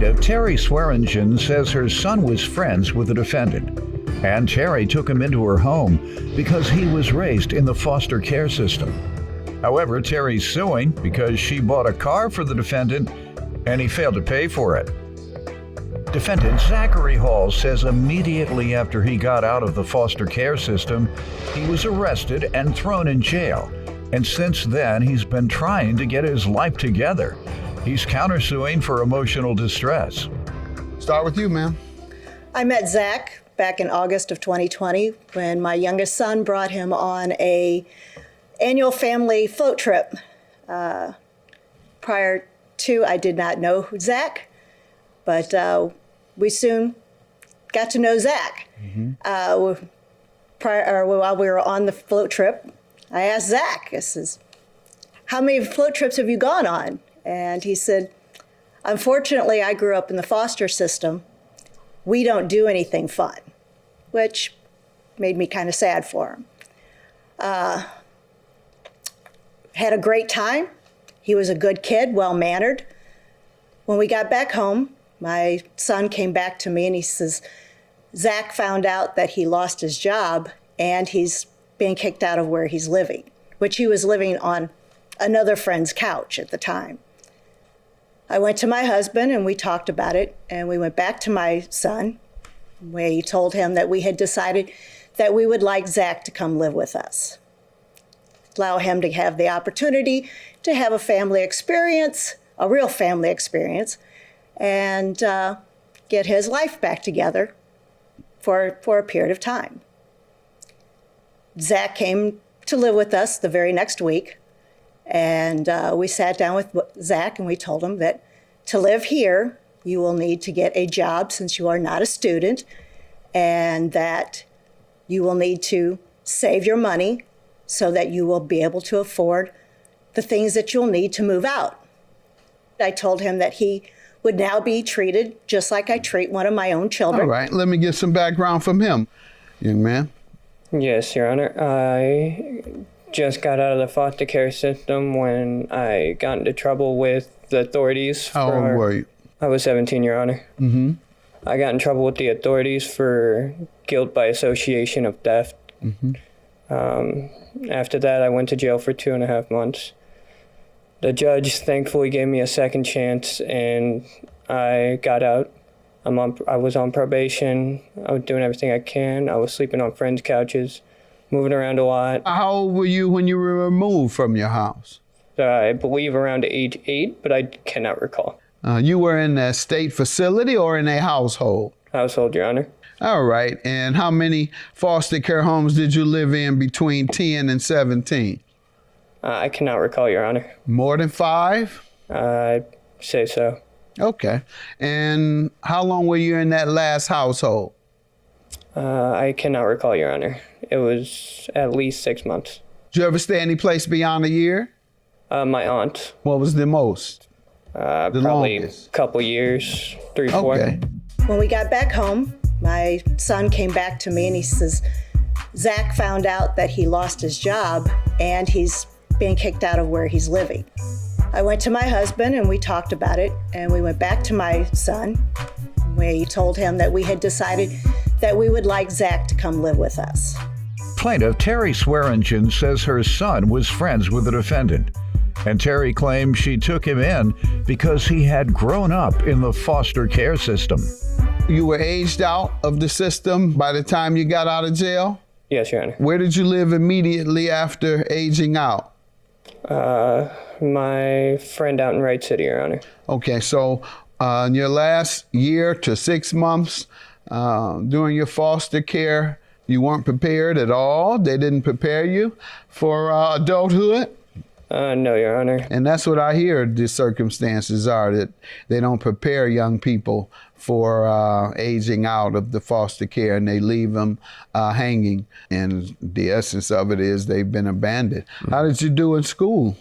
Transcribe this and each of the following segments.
Plaintiff Terry Swearingen says her son was friends with the defendant, and Terry took him into her home because he was raised in the foster care system. However, Terry's suing because she bought a car for the defendant and he failed to pay for it. Defendant Zachary Hall says immediately after he got out of the foster care system, he was arrested and thrown in jail. And since then, he's been trying to get his life together. He's countersuing for emotional distress. Start with you, ma'am. I met Zach back in August of 2020 when my youngest son brought him on a annual family float trip. Prior to, I did not know Zach, but we soon got to know Zach. While we were on the float trip, I asked Zach, I says, how many float trips have you gone on? And he said, unfortunately, I grew up in the foster system. We don't do anything fun, which made me kind of sad for him. Had a great time. He was a good kid, well-mannered. When we got back home, my son came back to me and he says, Zach found out that he lost his job and he's being kicked out of where he's living, which he was living on another friend's couch at the time. I went to my husband and we talked about it, and we went back to my son. We told him that we had decided that we would like Zach to come live with us. Allow him to have the opportunity to have a family experience, a real family experience, and get his life back together for a period of time. Zach came to live with us the very next week, and we sat down with Zach and we told him that to live here, you will need to get a job since you are not a student, and that you will need to save your money so that you will be able to afford the things that you'll need to move out. I told him that he would now be treated just like I treat one of my own children. All right, let me get some background from him. Young man. Yes, Your Honor. I just got out of the foster care system when I got into trouble with the authorities. How old were you? I was 17, Your Honor. Mm-hmm. I got in trouble with the authorities for guilt by association of theft. Mm-hmm. After that, I went to jail for 2.5 months. The judge thankfully gave me a second chance, and I got out. I was on probation. I was doing everything I can. I was sleeping on friends' couches, moving around a lot. How old were you when you were removed from your house? I believe around age 8, but I cannot recall. You were in a state facility or in a household? Household, Your Honor. All right. And how many foster care homes did you live in between 10 and 17? I cannot recall, Your Honor. More than 5? I'd say so. Okay. And how long were you in that last household? I cannot recall, Your Honor. It was at least 6 months. Did you ever stay any place beyond a year? My aunt. What was the most? Probably longest? a couple years, 3, 4. Okay. When we got back home, my son came back to me and he says, Zach found out that he lost his job and he's being kicked out of where he's living. I went to my husband and we talked about it, and we went back to my son. We told him that we had decided that we would like Zach to come live with us. Plaintiff Terry Swearingen says her son was friends with the defendant, and Terry claims she took him in because he had grown up in the foster care system. You were aged out of the system by the time you got out of jail? Yes, Your Honor. Where did you live immediately after aging out? My friend out in Wright City, Your Honor. Okay, so in your last year to 6 months during your foster care, you weren't prepared at all? They didn't prepare you for adulthood? No, Your Honor. And that's what I hear the circumstances are, that they don't prepare young people for aging out of the foster care, and they leave them hanging. And the essence of it is they've been abandoned. How did you do in school?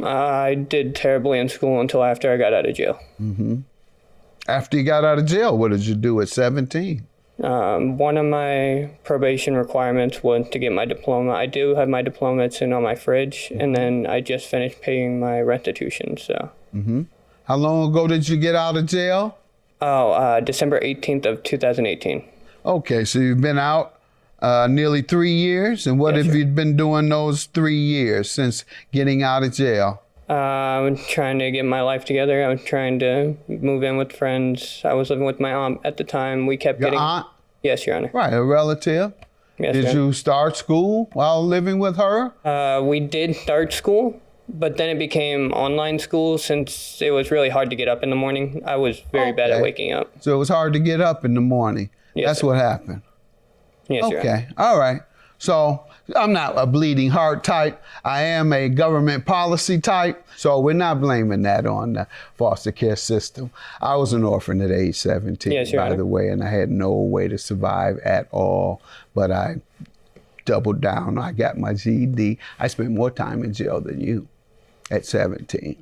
I did terribly in school until after I got out of jail. Mm-hmm. After you got out of jail, what did you do at 17? One of my probation requirements was to get my diploma. I do have my diploma. It's in on my fridge. And then I just finished paying my restitution, so. Mm-hmm. How long ago did you get out of jail? December 18th of 2018. Okay, so you've been out nearly 3 years, and what Yes, have sir. you been doing those 3 years since getting out of jail? I'm trying to get my life together. I'm trying to move in with friends. I was living with my aunt at the time. We kept Your getting... aunt? Yes, Your Honor. Right, a relative. Yes, Did Your Honor. you start school while living with her? We did start school, but then it became online school since it was really hard to get up in the morning. I was very bad at Okay. waking up. So it was hard to get up in the morning. Yes, That's sir. what happened. Yes, Your Honor. Okay, all right. So I'm not a bleeding heart type. I am a government policy type. So we're not blaming that on the foster care system. I was an orphan at age 17, Yes, Your by Honor. the way, and I had no way to survive at all. But I doubled down. I got my GED. I spent more time in jail than you at 17.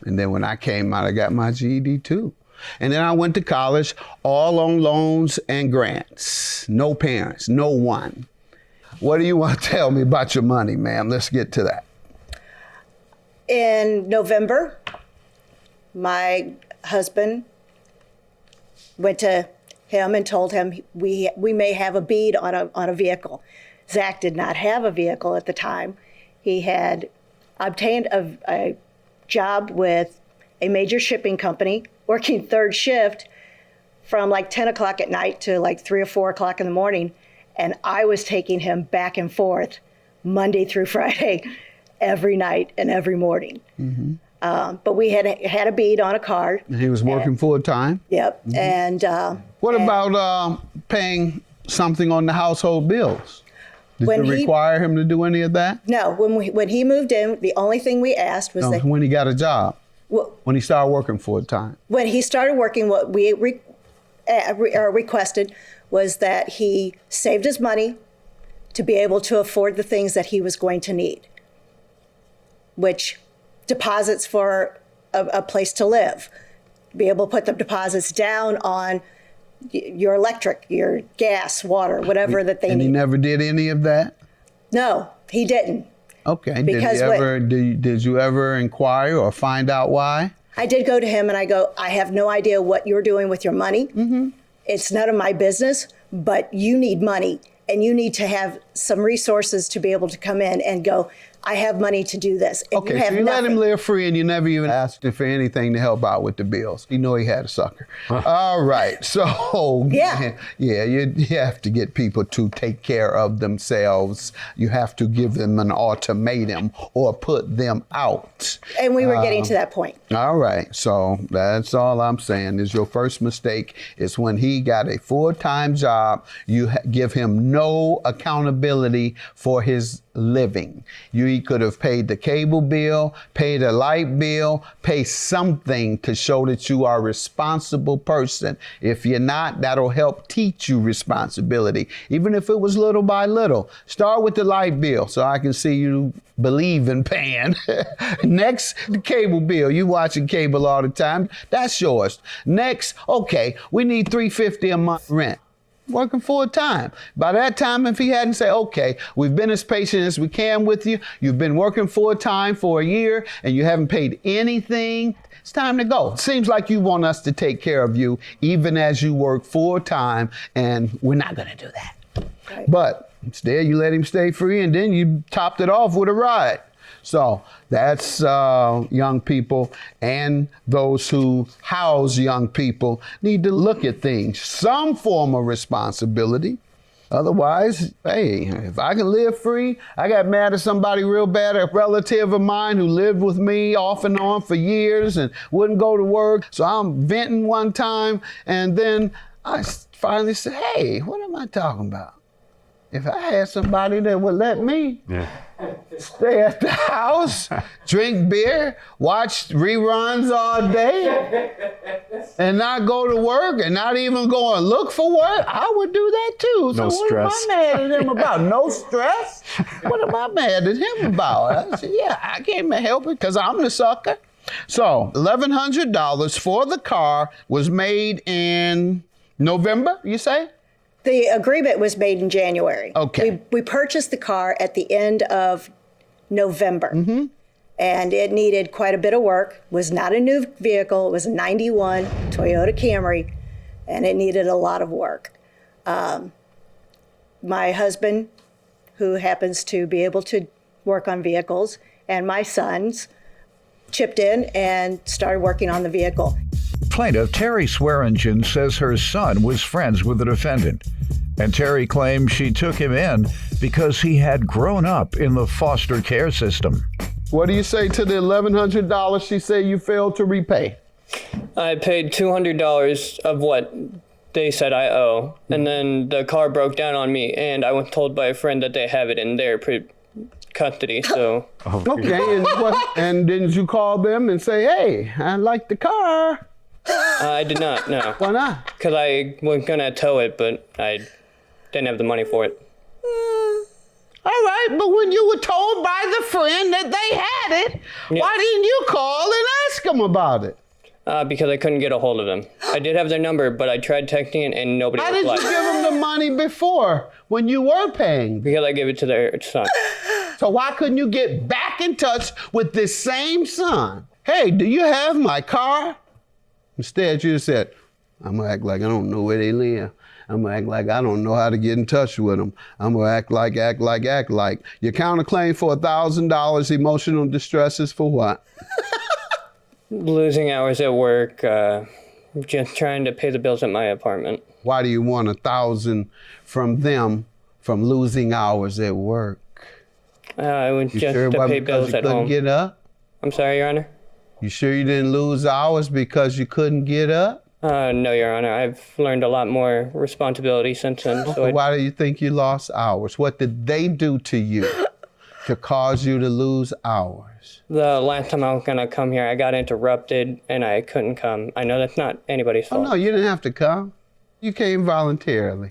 And then when I came out, I got my GED too. And then I went to college, all on loans and grants. No parents, no one. What do you want to tell me about your money, ma'am? Let's get to that. In November, my husband went to him and told him we may have a bead on a vehicle. Zach did not have a vehicle at the time. He had obtained a job with a major shipping company, working third shift from like 10 o'clock at night to like 3 or 4 o'clock in the morning. And I was taking him back and forth Monday through Friday, every night and every morning. But we had a bead on a car. He was working full time. Yep. And What about paying something on the household bills? Did When you he- require him to do any of that? no, when he moved in, the only thing we asked was No, that when he got a job, well, when he started working full time. when he started working, what we requested was that he saved his money to be able to afford the things that he was going to need, which deposits for a place to live, be able to put the deposits down on your electric, your gas, water, whatever that they And he need. never did any of that? No, he didn't. Okay. Because Did you ever inquire or find out why? I did go to him and I go, I have no idea what you're doing with your money. It's none of my business, but you need money and you need to have some resources to be able to come in and go, I have money to do this. And Okay, you have so you let him nothing. live free and you never even asked him for anything to help out with the bills. You know he had a sucker. All right, so Yeah. yeah, you have to get people to take care of themselves. You have to give them an ultimatum or put them out. And we were getting to that point. All right, so that's all I'm saying is your first mistake is when he got a full-time job, you give him no accountability for his living. You could have paid the cable bill, paid a light bill, pay something to show that you are a responsible person. If you're not, that'll help teach you responsibility, even if it was little by little. Start with the light bill so I can see you believe in paying. Next, the cable bill. You watching cable all the time. That's yours. Next, okay, we need $350 a month rent. Working full time. By that time, if he hadn't said, okay, we've been as patient as we can with you, you've been working full time for a year and you haven't paid anything, it's time to go. Seems like you want us to take care of you even as you work full time, and we're not going to do that. Right. But instead, you let him stay free and then you topped it off with a ride. So that's young people, and those who house young people need to look at things, some form of responsibility. Otherwise, hey, if I can live free, I got mad at somebody real bad, a relative of mine who lived with me off and on for years and wouldn't go to work. So I'm venting one time, and then I finally said, hey, what am I talking about? If I had somebody that would let me stay at the house, drink beer, watch reruns all day, and not go to work and not even go and look for work, I would do that too. No so stress. what am I mad at him about? No stress? What am I mad at him about? I said, yeah, I can't help it because I'm the sucker. So $1,100 for the car was made in November, you say? The agreement was made in January. Okay. We purchased the car at the end of November. And it needed quite a bit of work. Was not a new vehicle. It was a 91 Toyota Camry. and it needed a lot of work. My husband, who happens to be able to work on vehicles, and my sons chipped in and started working on the vehicle. Plaintiff Terry Swearingen says her son was friends with the defendant, and Terry claims she took him in because he had grown up in the foster care system. What do you say to the $1,100 she said you failed to repay? I paid $200 of what they said I owe, and then the car broke down on me, and I was told by a friend that they have it in their custody, so... Okay, and didn't you call them and say, hey, I like the car? I did not, no. Why not? Because I was going to tow it, but I didn't have the money for it. All right, but when you were told by the friend that they had it, why didn't you call and ask them about it? Because I couldn't get a hold of them. I did have their number, but I tried texting and nobody replied. Why did you give them the money before when you were paying? Because I gave it to their son. So why couldn't you get back in touch with this same son? Hey, do you have my car? Instead, you said, I'm going to act like I don't know where they live. I'm going to act like I don't know how to get in touch with them. I'm going to act like. Your counterclaim for $1,000 emotional distress is for what? Losing hours at work, just trying to pay the bills at my apartment. Why do you want $1,000 from them from losing hours at work? It was just sure to pay bills at home. You couldn't get up? I'm sorry, Your Honor? You sure you didn't lose hours because you couldn't get up? No, Your Honor. I've learned a lot more responsibility since then. So why do you think you lost hours? What did they do to you to cause you to lose hours? The last time I was going to come here, I got interrupted and I couldn't come. I know that's not anybody's fault. Oh, no, you didn't have to come. You came voluntarily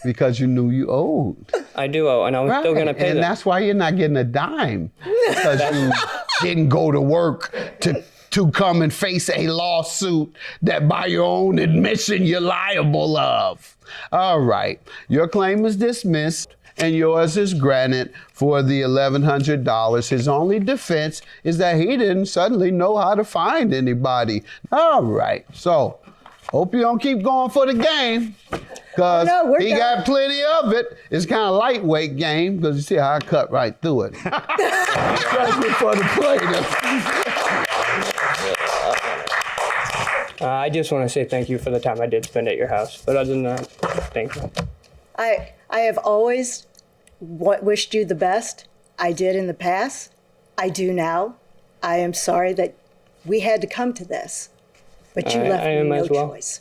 because you knew you owed. I do owe, and I was still going to pay them. And that's why you're not getting a dime, because you didn't go to work to come and face a lawsuit that by your own admission you're liable of. All right, your claim is dismissed and yours is granted for the $1,100. His only defense is that he didn't suddenly know how to find anybody. All right, so hope you don't keep going for the game, because he got plenty of it. It's kind of lightweight game, because you see how I cut right through it. Especially for the plaintiff. I just want to say thank you for the time I did spend at your house. But other than that, thank you. I have always wished you the best. I did in the past. I do now. I am sorry that we had to come to this. But you left me no choice.